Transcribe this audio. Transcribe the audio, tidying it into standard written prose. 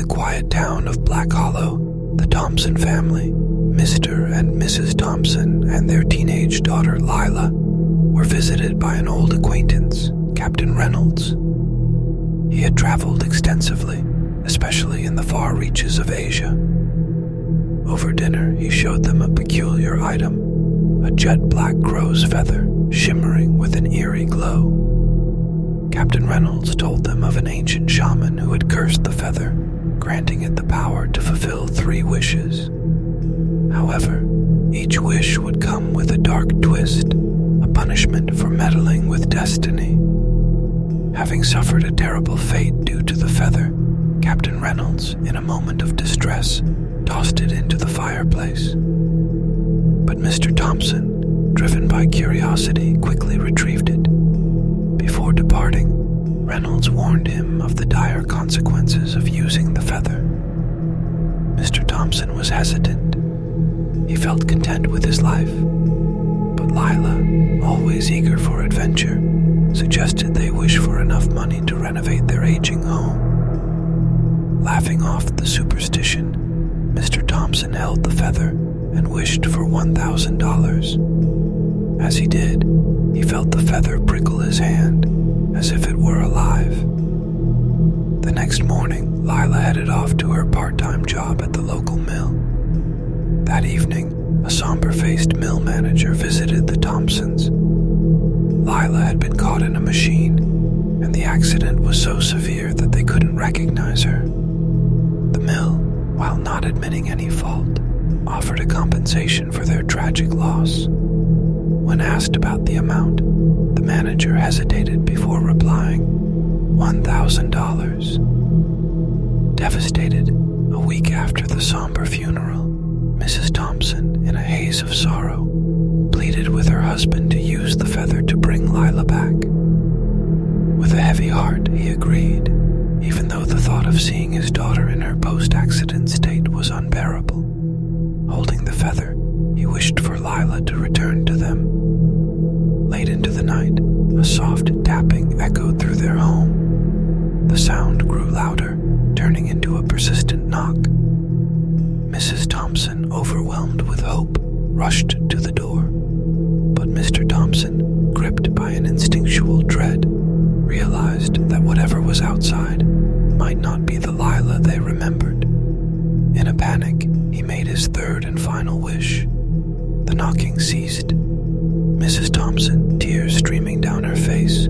the quiet town of Black Hollow, the Thompson family, Mr. and Mrs. Thompson and their teenage daughter Lila, were visited by an old acquaintance, Captain Reynolds. He had traveled extensively, especially in the far reaches of Asia. Over dinner, he showed them a peculiar item, a jet-black crow's feather shimmering with an eerie glow. Captain Reynolds told them of an ancient shaman who had cursed the feather, granting it the power to fulfill 3 wishes. However, each wish would come with a dark twist, a punishment for meddling with destiny. Having suffered a terrible fate due to the feather, Captain Reynolds, in a moment of distress, tossed it into the fireplace. But Mr. Thompson, driven by curiosity, quickly retrieved it. Before departing, Reynolds warned him of the dire consequences of using the feather. Mr. Thompson was hesitant. He felt content with his life, but Lila, always eager for adventure, suggested they wish for enough money to renovate their aging home. Laughing off the superstition, Mr. Thompson held the feather and wished for $1,000. As he did, he felt the feather prickle his hand, as if it were alive. The next morning, Lila headed off to her part-time job at the local mill. That evening, a somber-faced mill manager visited the Thompsons. Lila had been caught in a machine, and the accident was so severe that they couldn't recognize her. The mill, while not admitting any fault, offered a compensation for their tragic loss. When asked about the amount, the manager hesitated before replying, $1,000. Devastated, a week after the somber funeral, Mrs. Thompson, in a haze of sorrow, pleaded with her husband to use the feather to bring Lila back. With a heavy heart, he agreed, even though the thought of seeing his daughter in her post-accident state was unbearable. Holding the feather, he wished for Lila to return to them. Late into the night, a soft tapping echoed through their home. The sound grew louder, turning into a persistent knock. Mrs. Thompson, overwhelmed with hope, rushed to the door. But Mr. Thompson, gripped by an instinctual dread, realized that whatever was outside might not be the Lila they remembered. In a panic, he made his 3rd and final wish. The knocking ceased. Mrs. Thompson, tears streaming down her face,